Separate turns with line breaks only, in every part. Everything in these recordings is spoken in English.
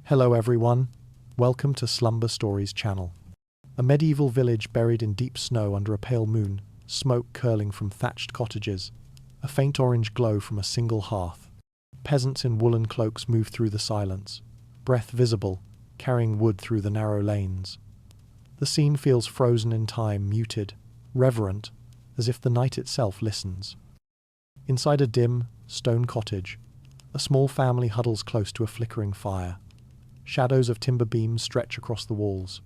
Hello everyone, welcome to Slumber Stories channel. A medieval village buried in deep snow under a pale moon, smoke curling from thatched cottages, a faint orange glow from a single hearth. Peasants in woolen cloaks move through the silence, breath visible, carrying wood through the narrow lanes. The scene feels frozen in time, muted, reverent, as if the night itself listens. Inside a dim, stone cottage, a small family huddles close to a flickering fire. Shadows of timber beams stretch across the walls.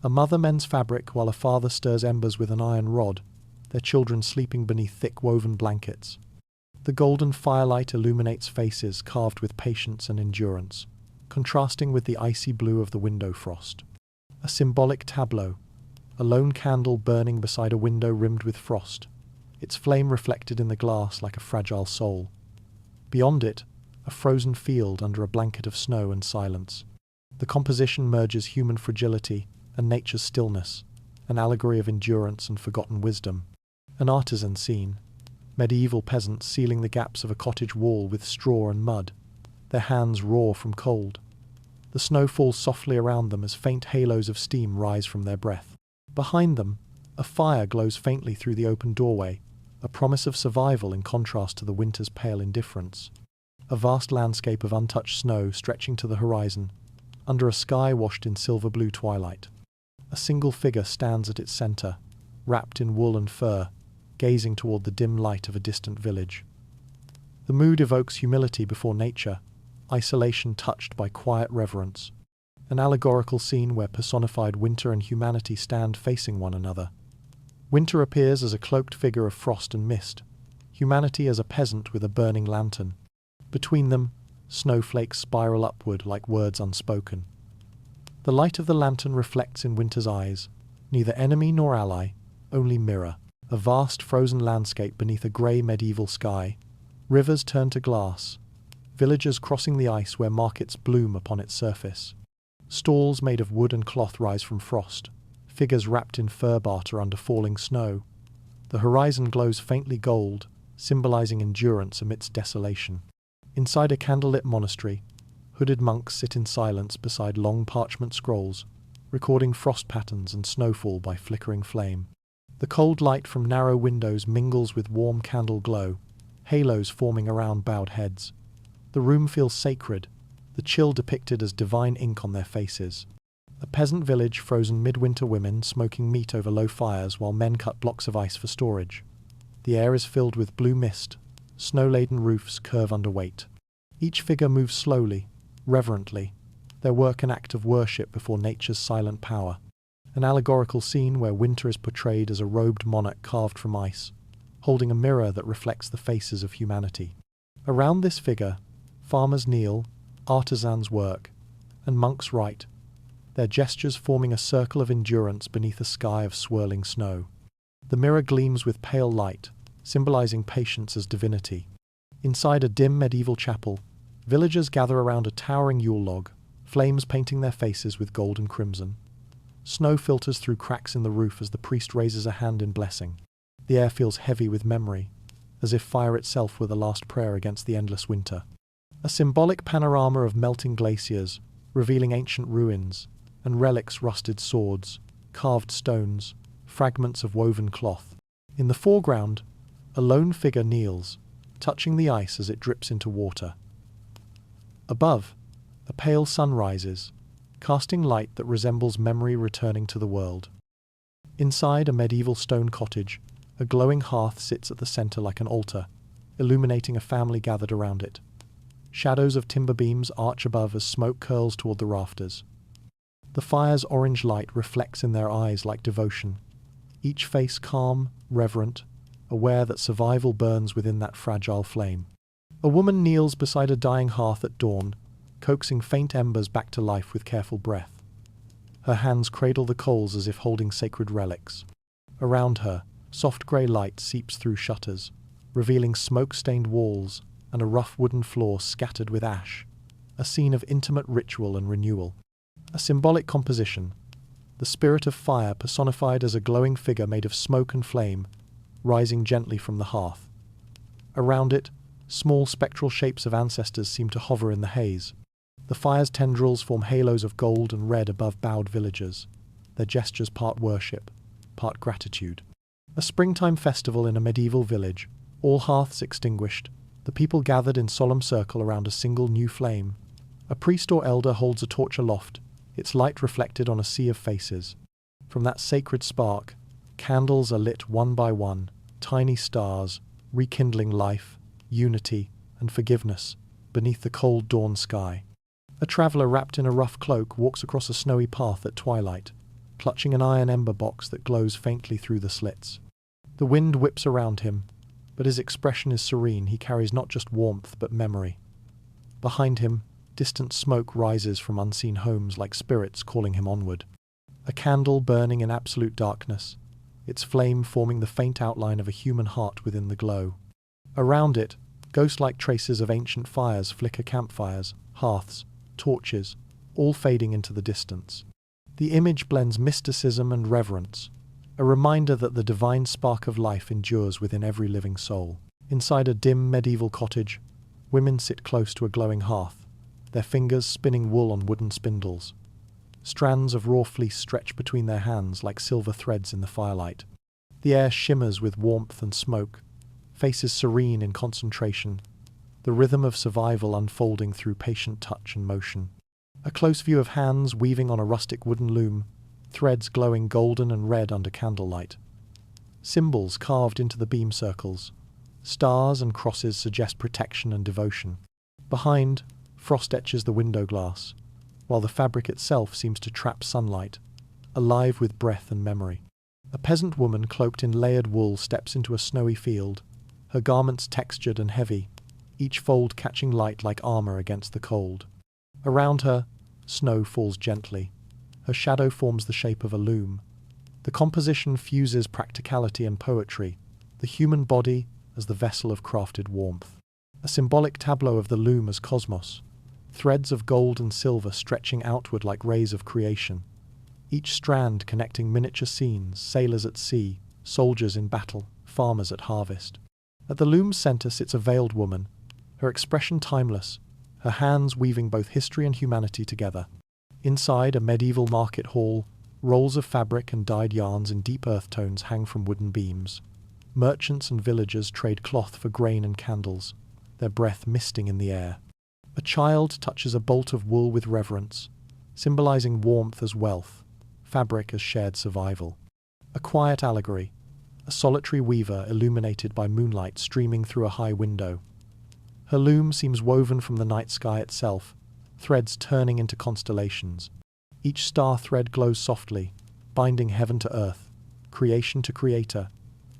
A mother mends fabric while a father stirs embers with an iron rod, their children sleeping beneath thick woven blankets. The golden firelight illuminates faces carved with patience and endurance, contrasting with the icy blue of the window frost. A symbolic tableau, a lone candle burning beside a window rimmed with frost, its flame reflected in the glass like a fragile soul. Beyond it, a frozen field under a blanket of snow and silence. The composition merges human fragility and nature's stillness, an allegory of endurance and forgotten wisdom. An artisan scene, medieval peasants sealing the gaps of a cottage wall with straw and mud, their hands raw from cold. The snow falls softly around them as faint halos of steam rise from their breath. Behind them, a fire glows faintly through the open doorway, a promise of survival in contrast to the winter's pale indifference. A vast landscape of untouched snow stretching to the horizon, under a sky washed in silver-blue twilight. A single figure stands at its center, wrapped in wool and fur, gazing toward the dim light of a distant village. The mood evokes humility before nature, isolation touched by quiet reverence. An allegorical scene where personified winter and humanity stand facing one another. Winter appears as a cloaked figure of frost and mist, humanity as a peasant with a burning lantern. Between them, snowflakes spiral upward like words unspoken. The light of the lantern reflects in winter's eyes, neither enemy nor ally, only mirror. A vast frozen landscape beneath a grey medieval sky. Rivers turn to glass, villagers crossing the ice where markets bloom upon its surface. Stalls made of wood and cloth rise from frost, figures wrapped in fur barter under falling snow. The horizon glows faintly gold, symbolizing endurance amidst desolation. Inside a candlelit monastery, hooded monks sit in silence beside long parchment scrolls, recording frost patterns and snowfall by flickering flame. The cold light from narrow windows mingles with warm candle glow, halos forming around bowed heads. The room feels sacred, the chill depicted as divine ink on their faces. A peasant village frozen midwinter women smoking meat over low fires while men cut blocks of ice for storage. The air is filled with blue mist, snow-laden roofs curve under weight. Each figure moves slowly, reverently, their work an act of worship before nature's silent power. An allegorical scene where winter is portrayed as a robed monarch carved from ice, holding a mirror that reflects the faces of humanity. Around this figure, farmers kneel, artisans work, and monks write, their gestures forming a circle of endurance beneath a sky of swirling snow. The mirror gleams with pale light, symbolizing patience as divinity. Inside a dim medieval chapel, villagers gather around a towering Yule log, flames painting their faces with gold and crimson. Snow filters through cracks in the roof as the priest raises a hand in blessing. The air feels heavy with memory, as if fire itself were the last prayer against the endless winter. A symbolic panorama of melting glaciers, revealing ancient ruins, and relics rusted swords, carved stones, fragments of woven cloth. In the foreground, a lone figure kneels, touching the ice as it drips into water. Above, a pale sun rises, casting light that resembles memory returning to the world. Inside a medieval stone cottage, a glowing hearth sits at the center like an altar, illuminating a family gathered around it. Shadows of timber beams arch above as smoke curls toward the rafters. The fire's orange light reflects in their eyes like devotion, each face calm, reverent, aware that survival burns within that fragile flame. A woman kneels beside a dying hearth at dawn, coaxing faint embers back to life with careful breath. Her hands cradle the coals as if holding sacred relics. Around her, soft grey light seeps through shutters, revealing smoke-stained walls and a rough wooden floor scattered with ash, a scene of intimate ritual and renewal. A symbolic composition, the spirit of fire personified as a glowing figure made of smoke and flame, rising gently from the hearth. Around it, small spectral shapes of ancestors seem to hover in the haze. The fire's tendrils form halos of gold and red above bowed villagers, their gestures part worship, part gratitude. A springtime festival in a medieval village, all hearths extinguished, the people gathered in solemn circle around a single new flame. A priest or elder holds a torch aloft, its light reflected on a sea of faces. From that sacred spark, candles are lit one by one, tiny stars, rekindling life, unity, and forgiveness beneath the cold dawn sky. A traveller wrapped in a rough cloak walks across a snowy path at twilight, clutching an iron ember box that glows faintly through the slits. The wind whips around him, but his expression is serene. He carries not just warmth but memory. Behind him, distant smoke rises from unseen homes like spirits calling him onward. A candle burning in absolute darkness, its flame forming the faint outline of a human heart within the glow. Around it, ghost-like traces of ancient fires flicker, campfires, hearths, torches, all fading into the distance. The image blends mysticism and reverence, a reminder that the divine spark of life endures within every living soul. Inside a dim medieval cottage, women sit close to a glowing hearth, their fingers spinning wool on wooden spindles. Strands of raw fleece stretch between their hands like silver threads in the firelight. The air shimmers with warmth and smoke, faces serene in concentration, the rhythm of survival unfolding through patient touch and motion. A close view of hands weaving on a rustic wooden loom, threads glowing golden and red under candlelight. Symbols carved into the beam circles. Stars and crosses suggest protection and devotion. Behind, frost etches the window glass, while the fabric itself seems to trap sunlight, alive with breath and memory. A peasant woman cloaked in layered wool steps into a snowy field, her garments textured and heavy, each fold catching light like armor against the cold. Around her, snow falls gently. Her shadow forms the shape of a loom. The composition fuses practicality and poetry, the human body as the vessel of crafted warmth. A symbolic tableau of the loom as cosmos, threads of gold and silver stretching outward like rays of creation, each strand connecting miniature scenes, sailors at sea, soldiers in battle, farmers at harvest. At the loom's center sits a veiled woman, her expression timeless, her hands weaving both history and humanity together. Inside a medieval market hall, rolls of fabric and dyed yarns in deep earth tones hang from wooden beams. Merchants and villagers trade cloth for grain and candles, their breath misting in the air. A child touches a bolt of wool with reverence, symbolizing warmth as wealth, fabric as shared survival. A quiet allegory, a solitary weaver illuminated by moonlight streaming through a high window. Her loom seems woven from the night sky itself, threads turning into constellations. Each star thread glows softly, binding heaven to earth, creation to creator,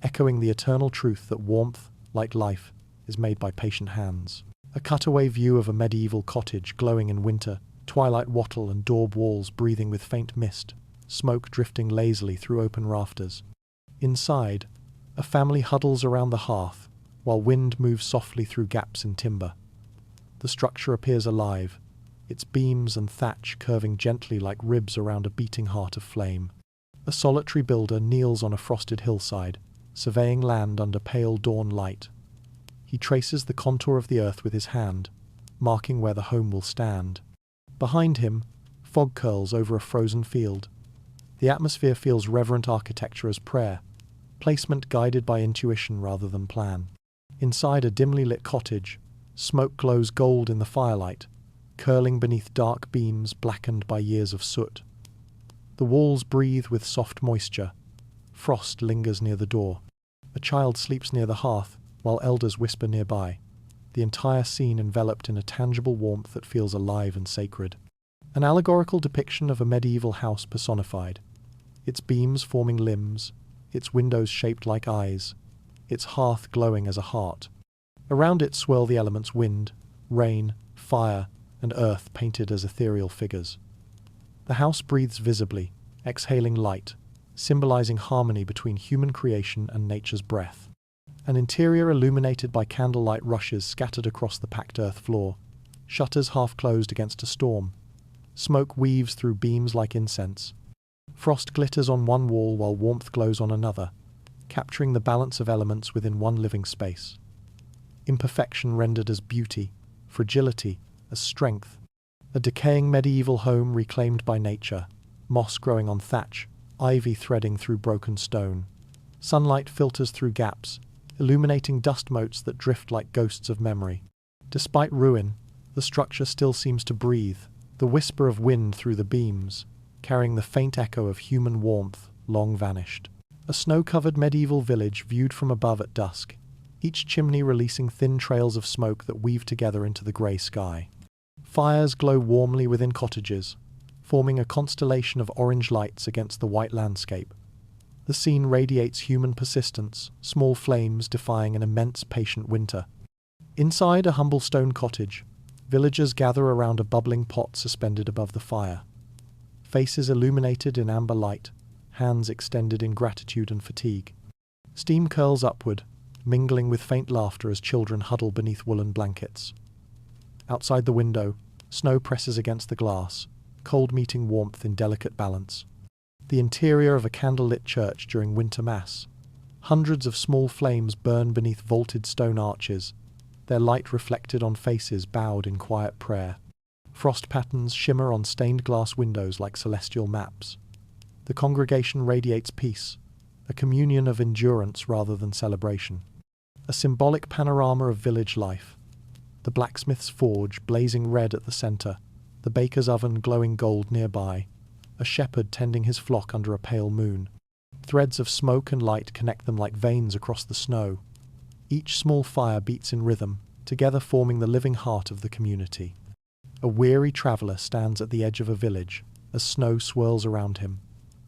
echoing the eternal truth that warmth, like life, is made by patient hands. A cutaway view of a medieval cottage glowing in winter, twilight wattle and daub walls breathing with faint mist, smoke drifting lazily through open rafters. Inside, a family huddles around the hearth, while wind moves softly through gaps in timber. The structure appears alive, its beams and thatch curving gently like ribs around a beating heart of flame. A solitary builder kneels on a frosted hillside, surveying land under pale dawn light. He traces the contour of the earth with his hand, marking where the home will stand. Behind him, fog curls over a frozen field. The atmosphere feels reverent architecture as prayer, placement guided by intuition rather than plan. Inside a dimly lit cottage, smoke glows gold in the firelight, curling beneath dark beams blackened by years of soot. The walls breathe with soft moisture. Frost lingers near the door. A child sleeps near the hearth, while elders whisper nearby, the entire scene enveloped in a tangible warmth that feels alive and sacred. An allegorical depiction of a medieval house personified, its beams forming limbs, its windows shaped like eyes, its hearth glowing as a heart. Around it swirl the elements wind, rain, fire, and earth painted as ethereal figures. The house breathes visibly, exhaling light, symbolizing harmony between human creation and nature's breath. An interior illuminated by candlelight rushes scattered across the packed earth floor, shutters half closed against a storm. Smoke weaves through beams like incense. Frost glitters on one wall while warmth glows on another, capturing the balance of elements within one living space. Imperfection rendered as beauty, fragility as strength. A decaying medieval home reclaimed by nature, moss growing on thatch, ivy threading through broken stone. Sunlight filters through gaps, illuminating dust motes that drift like ghosts of memory. Despite ruin, the structure still seems to breathe, the whisper of wind through the beams, carrying the faint echo of human warmth long vanished. A snow-covered medieval village viewed from above at dusk, each chimney releasing thin trails of smoke that weave together into the grey sky. Fires glow warmly within cottages, forming a constellation of orange lights against the white landscape. The scene radiates human persistence, small flames defying an immense patient winter. Inside a humble stone cottage, villagers gather around a bubbling pot suspended above the fire. Faces illuminated in amber light, hands extended in gratitude and fatigue. Steam curls upward, mingling with faint laughter as children huddle beneath woolen blankets. Outside the window, snow presses against the glass, cold meeting warmth in delicate balance. The interior of a candlelit church during winter mass. Hundreds of small flames burn beneath vaulted stone arches, their light reflected on faces bowed in quiet prayer. Frost patterns shimmer on stained glass windows like celestial maps. The congregation radiates peace, a communion of endurance rather than celebration. A symbolic panorama of village life. The blacksmith's forge blazing red at the center, the baker's oven glowing gold nearby, a shepherd tending his flock under a pale moon. Threads of smoke and light connect them like veins across the snow. Each small fire beats in rhythm, together forming the living heart of the community. A weary traveller stands at the edge of a village, as snow swirls around him.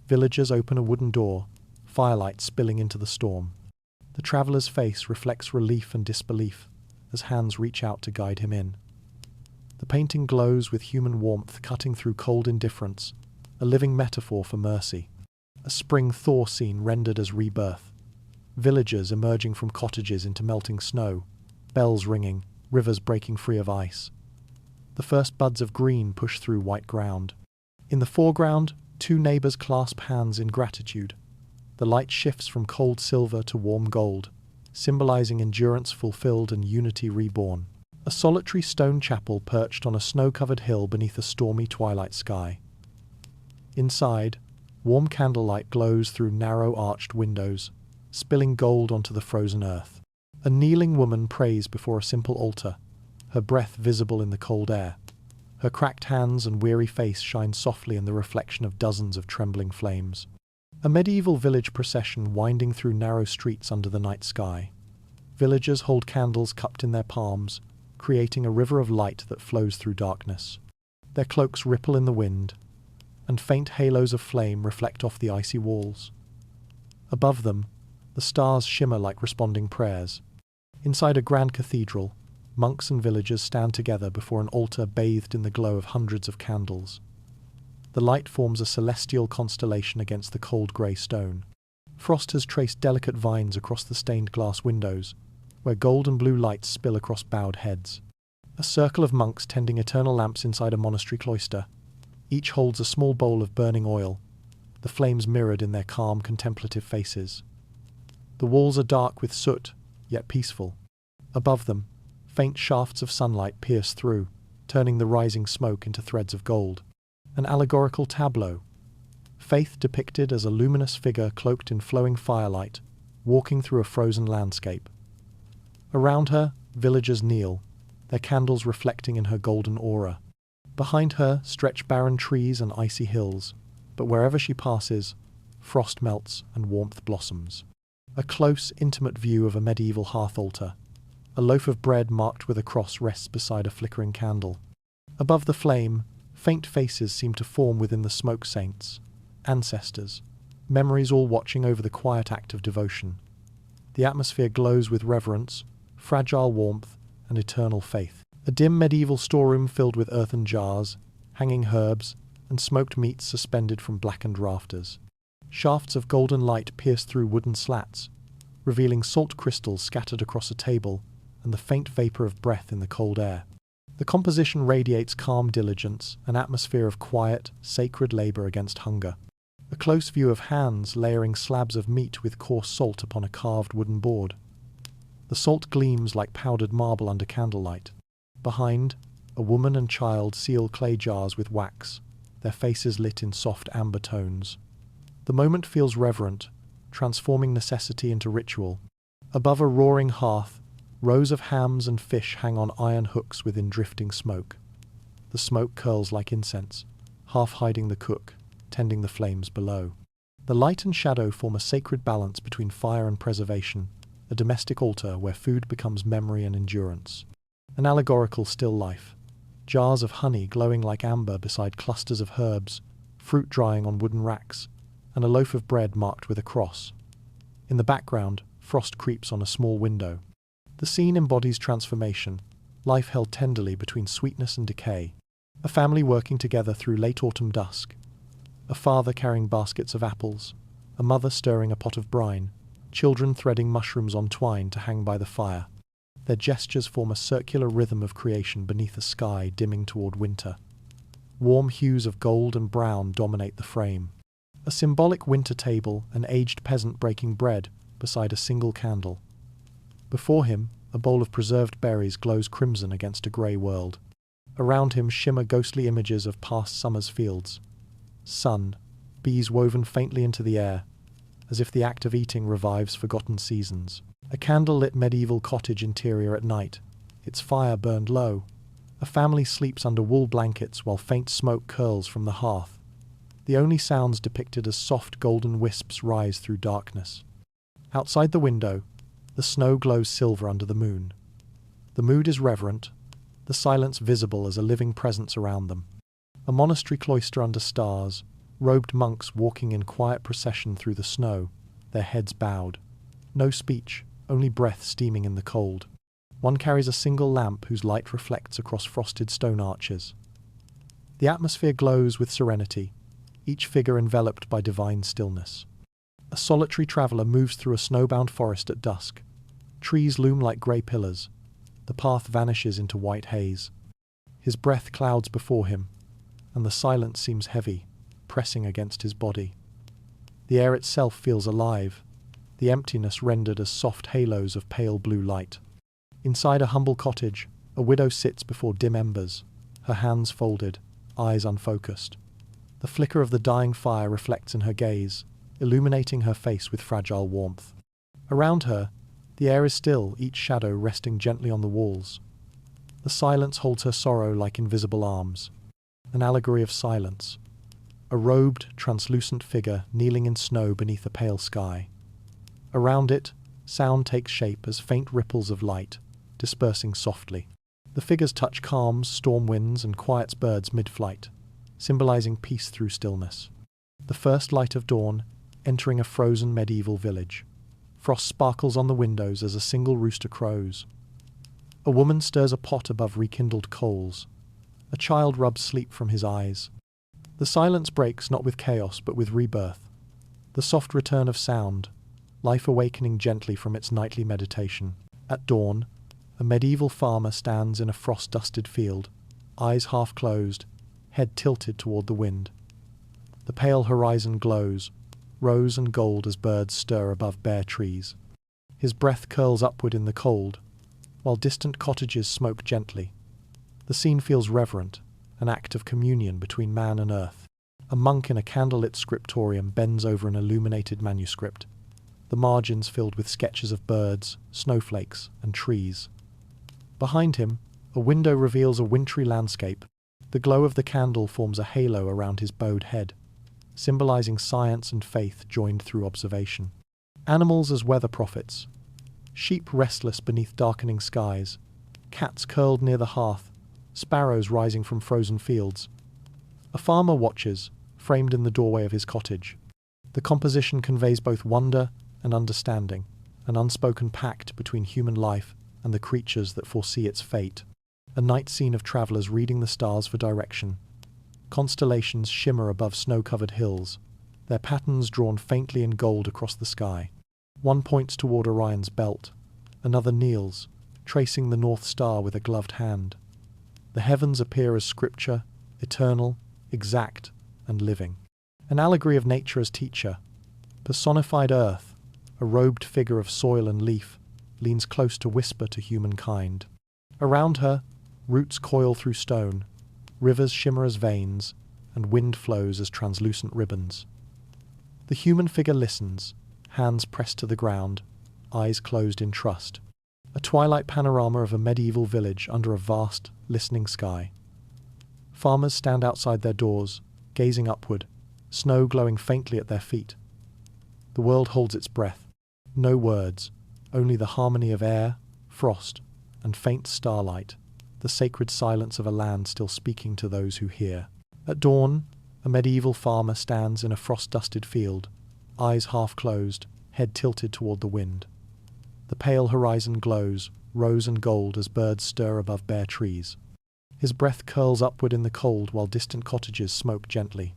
Villagers open a wooden door, firelight spilling into the storm. The traveller's face reflects relief and disbelief, as hands reach out to guide him in. The painting glows with human warmth cutting through cold indifference, a living metaphor for mercy. A spring thaw scene rendered as rebirth. Villagers emerging from cottages into melting snow, bells ringing, rivers breaking free of ice. The first buds of green push through white ground. In the foreground, two neighbours clasp hands in gratitude. The light shifts from cold silver to warm gold, symbolising endurance fulfilled and unity reborn. A solitary stone chapel perched on a snow-covered hill beneath a stormy twilight sky. Inside, warm candlelight glows through narrow arched windows, spilling gold onto the frozen earth. A kneeling woman prays before a simple altar, her breath visible in the cold air. Her cracked hands and weary face shine softly in the reflection of dozens of trembling flames. A medieval village procession winding through narrow streets under the night sky. Villagers hold candles cupped in their palms, creating a river of light that flows through darkness. Their cloaks ripple in the wind, and faint halos of flame reflect off the icy walls. Above them, the stars shimmer like responding prayers. Inside a grand cathedral, monks and villagers stand together before an altar bathed in the glow of hundreds of candles. The light forms a celestial constellation against the cold grey stone. Frost has traced delicate vines across the stained glass windows, where gold and blue lights spill across bowed heads. A circle of monks tending eternal lamps inside a monastery cloister. Each holds a small bowl of burning oil, the flames mirrored in their calm, contemplative faces. The walls are dark with soot, yet peaceful. Above them, faint shafts of sunlight pierce through, turning the rising smoke into threads of gold. An allegorical tableau. Faith depicted as a luminous figure cloaked in flowing firelight, walking through a frozen landscape. Around her, villagers kneel, their candles reflecting in her golden aura. Behind her stretch barren trees and icy hills, but wherever she passes, frost melts and warmth blossoms. A close, intimate view of a medieval hearth altar. A loaf of bread marked with a cross rests beside a flickering candle. Above the flame, faint faces seem to form within the smoke saints, ancestors, memories all watching over the quiet act of devotion. The atmosphere glows with reverence, fragile warmth, and eternal faith. A dim medieval storeroom filled with earthen jars, hanging herbs, and smoked meats suspended from blackened rafters. Shafts of golden light pierce through wooden slats, revealing salt crystals scattered across a table and the faint vapour of breath in the cold air. The composition radiates calm diligence, an atmosphere of quiet, sacred labour against hunger. A close view of hands layering slabs of meat with coarse salt upon a carved wooden board. The salt gleams like powdered marble under candlelight. Behind, A woman and child seal clay jars with wax, their faces lit in soft amber tones. The moment feels reverent, transforming necessity into ritual. Above a roaring hearth, rows of hams and fish hang on iron hooks within drifting smoke. The smoke curls like incense, half hiding the cook, tending the flames below. The light and shadow form a sacred balance between fire and preservation, a domestic altar where food becomes memory and endurance. An allegorical still life. Jars of honey glowing like amber beside clusters of herbs, fruit drying on wooden racks, and a loaf of bread marked with a cross. In the background, frost creeps on a small window. The scene embodies transformation, life held tenderly between sweetness and decay. A family working together through late autumn dusk. A father carrying baskets of apples, a mother stirring a pot of brine, children threading mushrooms on twine to hang by the fire. Their gestures form a circular rhythm of creation beneath a sky dimming toward winter. Warm hues of gold and brown dominate the frame. A symbolic winter table, an aged peasant breaking bread beside a single candle. Before him, a bowl of preserved berries glows crimson against a grey world. Around him shimmer ghostly images of past summer's fields. Sun, bees woven faintly into the air, as if the act of eating revives forgotten seasons. A candle-lit medieval cottage interior at night, its fire burned low. A family sleeps under wool blankets while faint smoke curls from the hearth. The only sounds depicted as soft golden wisps rise through darkness. Outside the window, the snow glows silver under the moon. The mood is reverent, the silence visible as a living presence around them. A monastery cloister under stars, robed monks walking in quiet procession through the snow, their heads bowed. No speech, only breath steaming in the cold. One carries a single lamp whose light reflects across frosted stone arches. The atmosphere glows with serenity, each figure enveloped by divine stillness. A solitary traveller moves through a snowbound forest at dusk. Trees loom like grey pillars. The path vanishes into white haze. His breath clouds before him, and the silence seems heavy, pressing against his body. The air itself feels alive, the emptiness rendered as soft halos of pale blue light. Inside a humble cottage, a widow sits before dim embers, her hands folded, eyes unfocused. The flicker of the dying fire reflects in her gaze, illuminating her face with fragile warmth. Around her, the air is still, each shadow resting gently on the walls. The silence holds her sorrow like invisible arms, an allegory of silence. A robed, translucent figure kneeling in snow beneath a pale sky. Around it, sound takes shape as faint ripples of light, dispersing softly. The figures touch calms, storm winds, and quiets birds mid-flight, symbolizing peace through stillness. The first light of dawn, entering a frozen medieval village. Frost sparkles on the windows as a single rooster crows. A woman stirs a pot above rekindled coals. A child rubs sleep from his eyes. The silence breaks not with chaos but with rebirth. The soft return of sound, life awakening gently from its nightly meditation. At dawn, a medieval farmer stands in a frost-dusted field, eyes half closed, head tilted toward the wind. The pale horizon glows, rose and gold as birds stir above bare trees. His breath curls upward in the cold, while distant cottages smoke gently. The scene feels reverent, an act of communion between man and earth. A monk in a candlelit scriptorium bends over an illuminated manuscript, the margins filled with sketches of birds, snowflakes, and trees. Behind him, a window reveals a wintry landscape. The glow of the candle forms a halo around his bowed head, symbolizing science and faith joined through observation. Animals as weather prophets. Sheep restless beneath darkening skies, cats curled near the hearth, sparrows rising from frozen fields. A farmer watches, framed in the doorway of his cottage. The composition conveys both wonder and understanding, an unspoken pact between human life and the creatures that foresee its fate. A night scene of travellers reading the stars for direction. Constellations shimmer above snow-covered hills, their patterns drawn faintly in gold across the sky. One points toward Orion's belt, another kneels, tracing the North Star with a gloved hand. The heavens appear as scripture, eternal, exact, and living. An allegory of nature as teacher. Personified earth, a robed figure of soil and leaf, leans close to whisper to humankind. Around her, Roots coil through stone, rivers shimmer as veins, and wind flows as translucent ribbons. The human figure listens, hands pressed to the ground, eyes closed in trust. A twilight panorama of a medieval village under a vast, listening sky. Farmers stand outside their doors, gazing upward, snow glowing faintly at their feet. The world holds its breath. No words, only the harmony of air, frost, and faint starlight, the sacred silence of a land still speaking to those who hear. At dawn, a medieval farmer stands in a frost-dusted field, eyes half closed, head tilted toward the wind. The pale horizon glows, rose and gold as birds stir above bare trees. His breath curls upward in the cold while distant cottages smoke gently.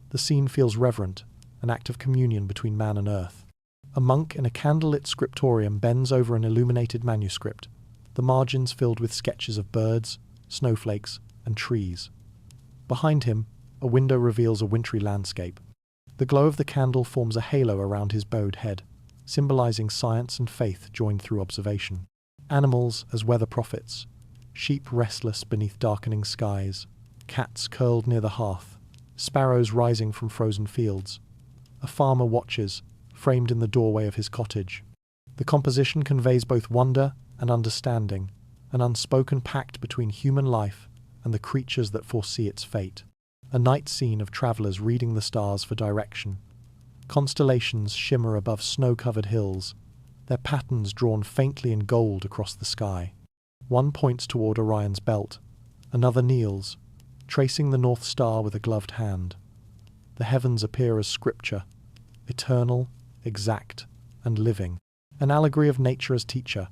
The scene feels reverent, an act of communion between man and earth. A monk in a candlelit scriptorium bends over an illuminated manuscript, the margins filled with sketches of birds, snowflakes, and trees. Behind him, a window reveals a wintry landscape. The glow of the candle forms a halo around his bowed head, symbolizing science and faith joined through observation. Animals as weather prophets, sheep restless beneath darkening skies, cats curled near the hearth, sparrows rising from frozen fields. A farmer watches, framed in the doorway of his cottage. The composition conveys both wonder and understanding, an unspoken pact between human life and the creatures that foresee its fate. A night scene of travelers reading the stars for direction. Constellations shimmer above snow-covered hills, their patterns drawn faintly in gold across the sky. One points toward Orion's belt, another kneels, tracing the North Star with a gloved hand. The heavens appear as scripture, eternal, exact, and living. An allegory of nature as teacher.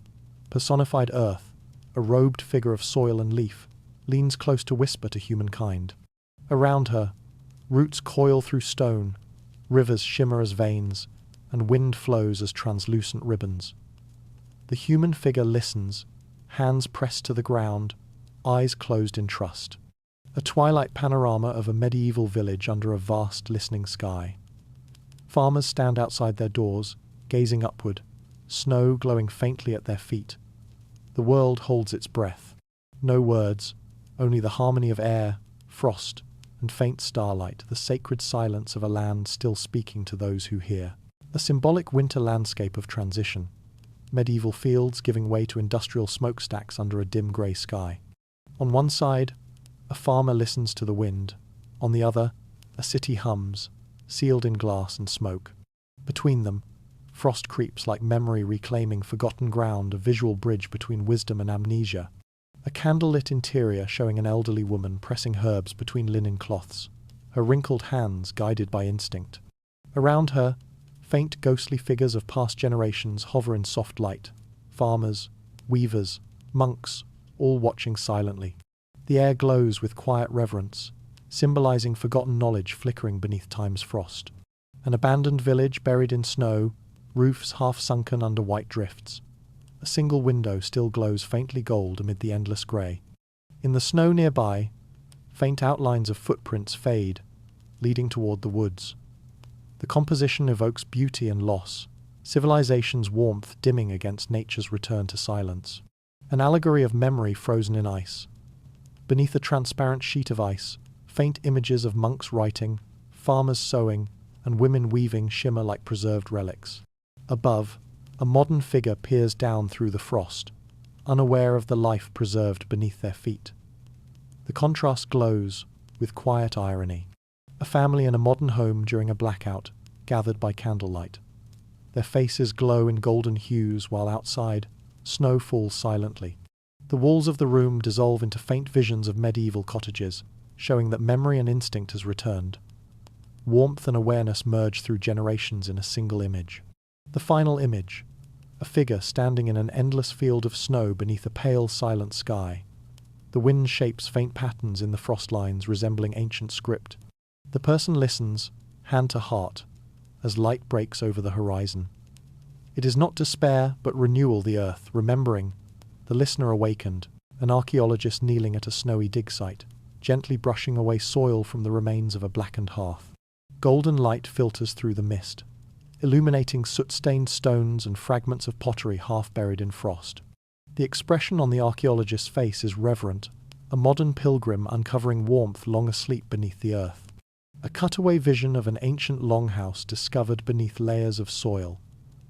Personified earth, a robed figure of soil and leaf, leans close to whisper to humankind. Around her, roots coil through stone, rivers shimmer as veins, and wind flows as translucent ribbons. The human figure listens, hands pressed to the ground, eyes closed in trust. A twilight panorama of a medieval village under a vast listening sky. Farmers stand outside their doors, gazing upward, snow glowing faintly at their feet. The world holds its breath. No words, only the harmony of air, frost, and faint starlight, the sacred silence of a land still speaking to those who hear. A symbolic winter landscape of transition. Medieval fields giving way to industrial smokestacks under a dim grey sky. On one side, a farmer listens to the wind. On the other, a city hums, sealed in glass and smoke. Between them, frost creeps like memory reclaiming forgotten ground, a visual bridge between wisdom and amnesia. A candlelit interior showing an elderly woman pressing herbs between linen cloths, her wrinkled hands guided by instinct. Around her, faint ghostly figures of past generations hover in soft light, farmers, weavers, monks, all watching silently. The air glows with quiet reverence, symbolizing forgotten knowledge flickering beneath time's frost. An abandoned village buried in snow, roofs half sunken under white drifts. A single window still glows faintly gold amid the endless grey. In the snow nearby, faint outlines of footprints fade, leading toward the woods. The composition evokes beauty and loss, civilization's warmth dimming against nature's return to silence. An allegory of memory frozen in ice. Beneath a transparent sheet of ice, faint images of monks writing, farmers sowing, and women weaving shimmer like preserved relics. Above, a modern figure peers down through the frost, unaware of the life preserved beneath their feet. The contrast glows with quiet irony. A family in a modern home during a blackout, gathered by candlelight. Their faces glow in golden hues while outside, snow falls silently. The walls of the room dissolve into faint visions of medieval cottages, showing that memory and instinct has returned. Warmth and awareness merge through generations in a single image. The final image, a figure standing in an endless field of snow beneath a pale, silent sky. The wind shapes faint patterns in the frost lines resembling ancient script. The person listens, hand to heart, as light breaks over the horizon. It is not despair, but renewal the earth, remembering. The listener awakened, an archaeologist kneeling at a snowy dig site, gently brushing away soil from the remains of a blackened hearth. Golden light filters through the mist, illuminating soot-stained stones and fragments of pottery half buried in frost. The expression on the archaeologist's face is reverent, a modern pilgrim uncovering warmth long asleep beneath the earth. A cutaway vision of an ancient longhouse discovered beneath layers of soil.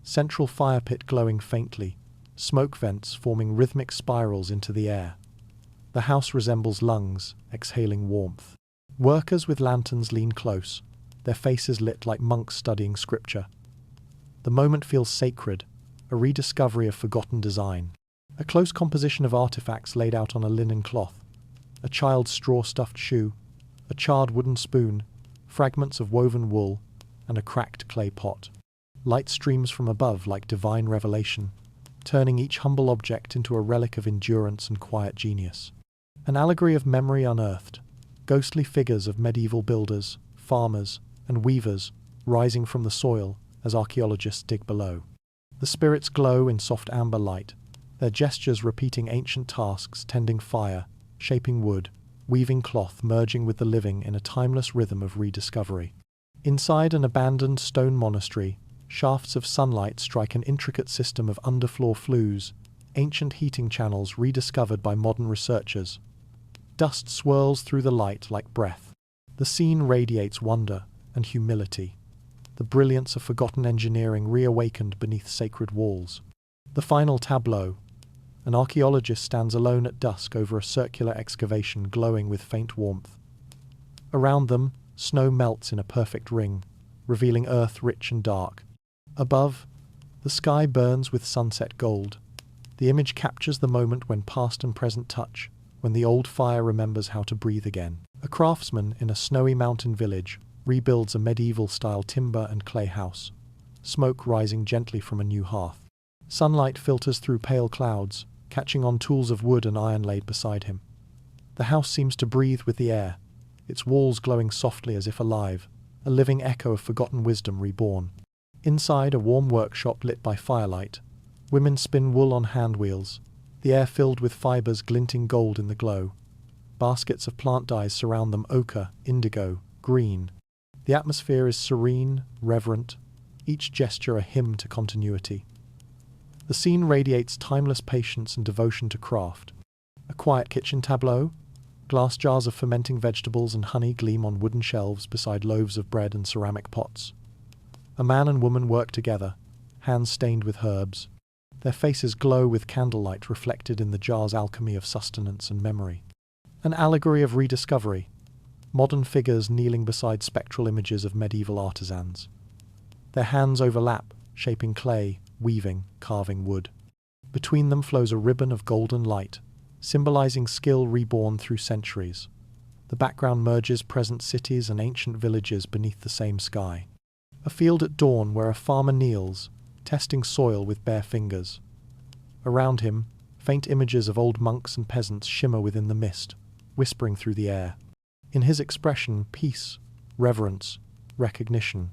Central fire pit glowing faintly, smoke vents forming rhythmic spirals into the air. The house resembles lungs, exhaling warmth. Workers with lanterns lean close, their faces lit like monks studying scripture. The moment feels sacred, a rediscovery of forgotten design. A close composition of artifacts laid out on a linen cloth. A child's straw-stuffed shoe, a charred wooden spoon, fragments of woven wool, and a cracked clay pot. Light streams from above like divine revelation, turning each humble object into a relic of endurance and quiet genius. An allegory of memory unearthed, ghostly figures of medieval builders, farmers, and weavers rising from the soil as archaeologists dig below. The spirits glow in soft amber light, their gestures repeating ancient tasks, tending fire, shaping wood, weaving cloth, merging with the living in a timeless rhythm of rediscovery. Inside an abandoned stone monastery, shafts of sunlight strike an intricate system of underfloor flues, ancient heating channels rediscovered by modern researchers. Dust swirls through the light like breath. The scene radiates wonder and humility, the brilliance of forgotten engineering reawakened beneath sacred walls. The final tableau. An archaeologist stands alone at dusk over a circular excavation glowing with faint warmth. Around them, snow melts in a perfect ring, revealing earth rich and dark. Above, the sky burns with sunset gold. The image captures the moment when past and present touch, when the old fire remembers how to breathe again. A craftsman in a snowy mountain village rebuilds a medieval-style timber and clay house, smoke rising gently from a new hearth. Sunlight filters through pale clouds, catching on tools of wood and iron laid beside him. The house seems to breathe with the air, its walls glowing softly as if alive, a living echo of forgotten wisdom reborn. Inside, a warm workshop lit by firelight. Women spin wool on hand wheels, the air filled with fibers glinting gold in the glow. Baskets of plant dyes surround them, ochre, indigo, green. The atmosphere is serene, reverent, each gesture a hymn to continuity. The scene radiates timeless patience and devotion to craft. A quiet kitchen tableau. Glass jars of fermenting vegetables and honey gleam on wooden shelves beside loaves of bread and ceramic pots. A man and woman work together, hands stained with herbs. Their faces glow with candlelight reflected in the jar's alchemy of sustenance and memory. An allegory of rediscovery. Modern figures kneeling beside spectral images of medieval artisans. Their hands overlap, shaping clay, weaving, carving wood. Between them flows a ribbon of golden light, symbolizing skill reborn through centuries. The background merges present cities and ancient villages beneath the same sky. A field at dawn where a farmer kneels, testing soil with bare fingers. Around him, faint images of old monks and peasants shimmer within the mist, whispering through the air. In his expression, peace, reverence, recognition.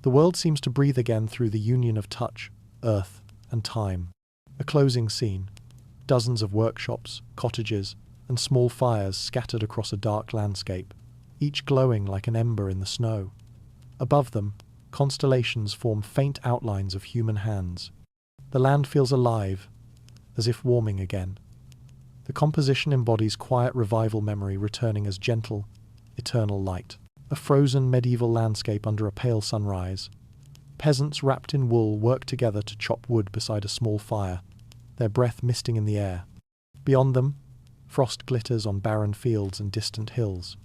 The world seems to breathe again through the union of touch, earth, and time. A closing scene. Dozens of workshops, cottages, and small fires scattered across a dark landscape, each glowing like an ember in the snow. Above them, constellations form faint outlines of human hands. The land feels alive, as if warming again. The composition embodies quiet revival memory returning as gentle, eternal light. A frozen medieval landscape under a pale sunrise. Peasants wrapped in wool work together to chop wood beside a small fire, their breath misting in the air. Beyond them, frost glitters on barren fields and distant hills.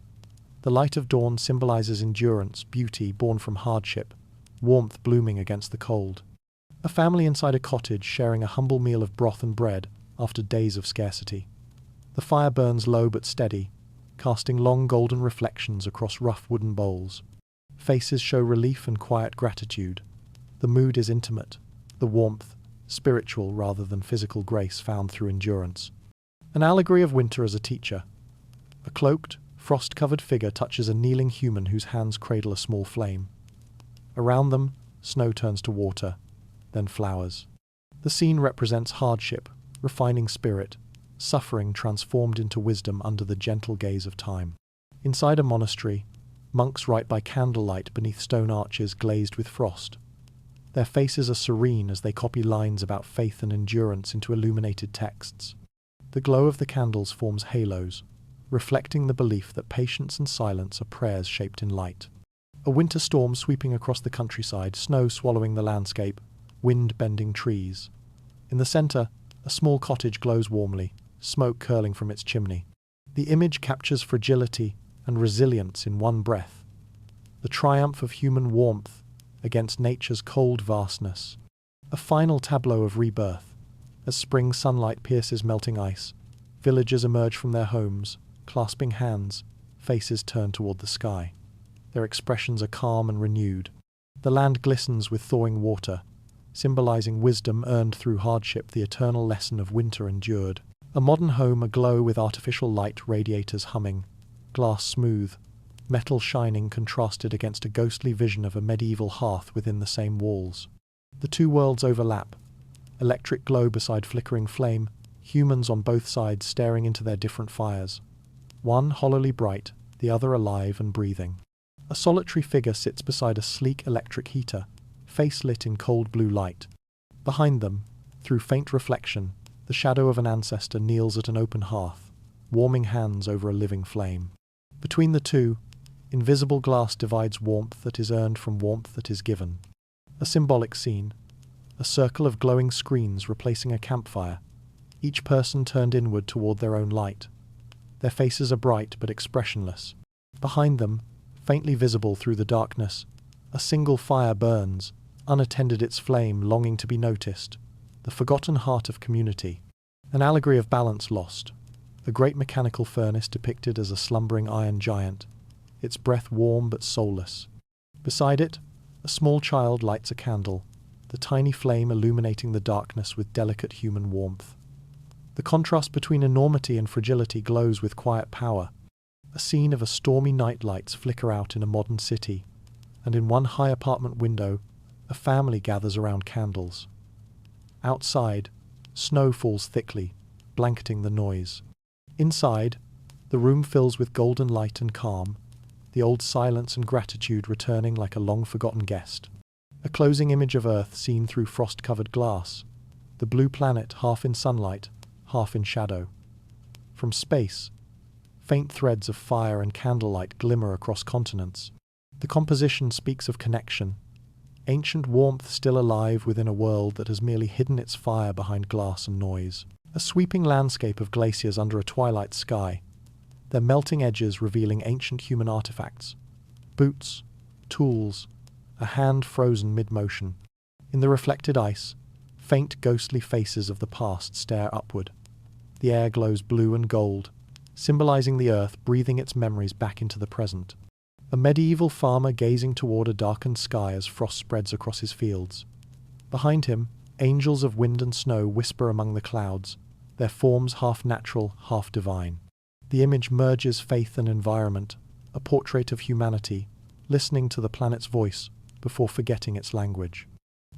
The light of dawn symbolizes endurance, beauty born from hardship, warmth blooming against the cold. A family inside a cottage sharing a humble meal of broth and bread after days of scarcity. The fire burns low but steady, casting long golden reflections across rough wooden bowls. Faces show relief and quiet gratitude. The mood is intimate, the warmth, spiritual rather than physical grace found through endurance. An allegory of winter as a teacher. A cloaked, frost-covered figure touches a kneeling human whose hands cradle a small flame. Around them, snow turns to water, then flowers. The scene represents hardship, refining spirit, suffering transformed into wisdom under the gentle gaze of time. Inside a monastery, monks write by candlelight beneath stone arches glazed with frost. Their faces are serene as they copy lines about faith and endurance into illuminated texts. The glow of the candles forms halos, reflecting the belief that patience and silence are prayers shaped in light. A winter storm sweeping across the countryside, snow swallowing the landscape, wind bending trees. In the center, a small cottage glows warmly, smoke curling from its chimney. The image captures fragility and resilience in one breath, the triumph of human warmth against nature's cold vastness. A final tableau of rebirth. As spring sunlight pierces melting ice, villagers emerge from their homes, clasping hands, faces turned toward the sky. Their expressions are calm and renewed. The land glistens with thawing water, symbolizing wisdom earned through hardship, the eternal lesson of winter endured. A modern home aglow with artificial light, radiators humming, glass smooth, metal shining contrasted against a ghostly vision of a medieval hearth within the same walls. The two worlds overlap, electric glow beside flickering flame, humans on both sides staring into their different fires. One hollowly bright, the other alive and breathing. A solitary figure sits beside a sleek electric heater, face lit in cold blue light. Behind them, through faint reflection, the shadow of an ancestor kneels at an open hearth, warming hands over a living flame. Between the two, invisible glass divides warmth that is earned from warmth that is given. A symbolic scene, a circle of glowing screens replacing a campfire, each person turned inward toward their own light. Their faces are bright but expressionless. Behind them, faintly visible through the darkness, a single fire burns, unattended its flame longing to be noticed, the forgotten heart of community. An allegory of balance lost, a great mechanical furnace depicted as a slumbering iron giant, its breath warm but soulless. Beside it, a small child lights a candle, the tiny flame illuminating the darkness with delicate human warmth. The contrast between enormity and fragility glows with quiet power. A scene of a stormy night lights flicker out in a modern city, and in one high apartment window, a family gathers around candles. Outside, snow falls thickly, blanketing the noise. Inside, the room fills with golden light and calm, the old silence and gratitude returning like a long-forgotten guest. A closing image of Earth seen through frost-covered glass, the blue planet half in sunlight, half in shadow. From space, faint threads of fire and candlelight glimmer across continents. The composition speaks of connection, ancient warmth still alive within a world that has merely hidden its fire behind glass and noise. A sweeping landscape of glaciers under a twilight sky, their melting edges revealing ancient human artifacts. Boots, tools, a hand frozen mid-motion. In the reflected ice, faint ghostly faces of the past stare upward. The air glows blue and gold, symbolizing the earth breathing its memories back into the present. A medieval farmer gazing toward a darkened sky as frost spreads across his fields. Behind him, angels of wind and snow whisper among the clouds, their forms half natural, half divine. The image merges faith and environment, a portrait of humanity, listening to the planet's voice before forgetting its language.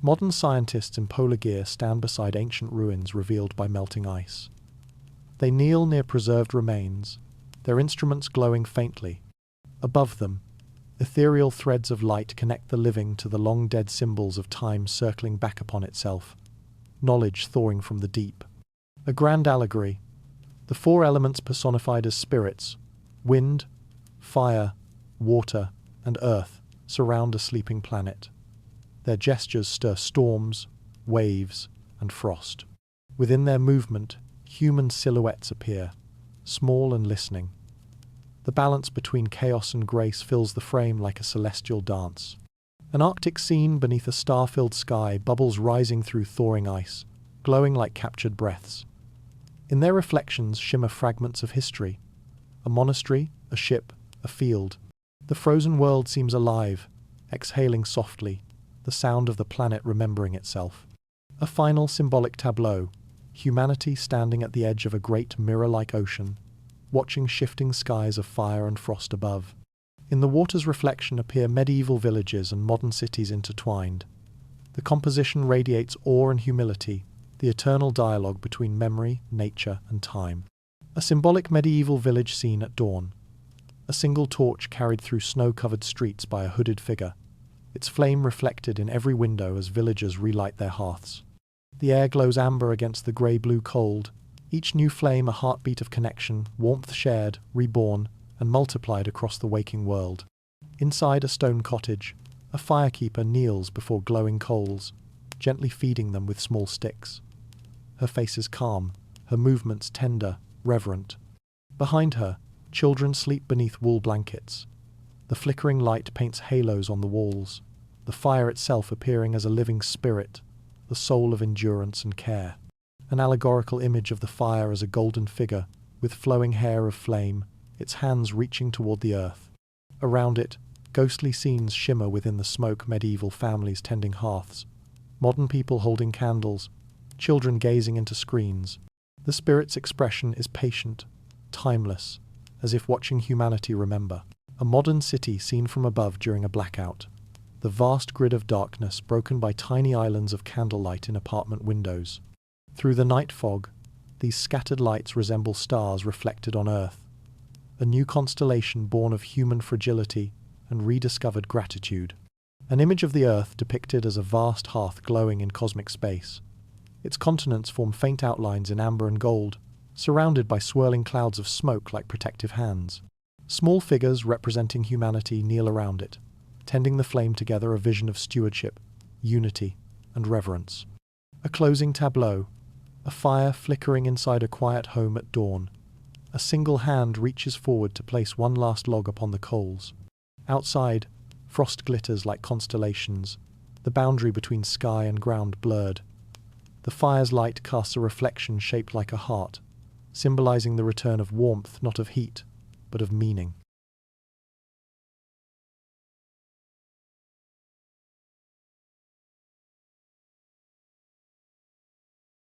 Modern scientists in polar gear stand beside ancient ruins revealed by melting ice. They kneel near preserved remains, their instruments glowing faintly. Above them, ethereal threads of light connect the living to the long-dead symbols of time circling back upon itself, knowledge thawing from the deep. A grand allegory, the four elements personified as spirits, wind, fire, water, and earth, surround a sleeping planet. Their gestures stir storms, waves, and frost. Within their movement, human silhouettes appear, small and listening. The balance between chaos and grace fills the frame like a celestial dance. An Arctic scene beneath a star-filled sky, bubbles rising through thawing ice, glowing like captured breaths. In their reflections shimmer fragments of history. A monastery, a ship, a field. The frozen world seems alive, exhaling softly, the sound of the planet remembering itself. A final symbolic tableau, humanity standing at the edge of a great mirror-like ocean, watching shifting skies of fire and frost above. In the water's reflection appear medieval villages and modern cities intertwined. The composition radiates awe and humility, the eternal dialogue between memory, nature, and time. A symbolic medieval village scene at dawn. A single torch carried through snow-covered streets by a hooded figure. its flame reflected in every window as villagers relight their hearths. The air glows amber against the grey-blue cold, each new flame a heartbeat of connection, warmth shared, reborn, and multiplied across the waking world. Inside a stone cottage, a firekeeper kneels before glowing coals, gently feeding them with small sticks. Her face is calm, her movements tender, reverent. Behind her, children sleep beneath wool blankets. The flickering light paints halos on the walls, the fire itself appearing as a living spirit, the soul of endurance and care. An allegorical image of the fire as a golden figure, with flowing hair of flame, its hands reaching toward the earth. Around it, ghostly scenes shimmer within the smoke, medieval families tending hearths, modern people holding candles, children gazing into screens. The spirit's expression is patient, timeless, as if watching humanity remember. A modern city seen from above during a blackout. The vast grid of darkness broken by tiny islands of candlelight in apartment windows. Through the night fog, these scattered lights resemble stars reflected on Earth. A new constellation born of human fragility and rediscovered gratitude. An image of the Earth depicted as a vast hearth glowing in cosmic space. Its continents form faint outlines in amber and gold, surrounded by swirling clouds of smoke like protective hands. Small figures representing humanity kneel around it, tending the flame together, a vision of stewardship, unity, and reverence. A closing tableau, a fire flickering inside a quiet home at dawn. A single hand reaches forward to place one last log upon the coals. Outside, frost glitters like constellations, the boundary between sky and ground blurred. The fire's light casts a reflection shaped like a heart, symbolizing the return of warmth, not of heat, but of meaning.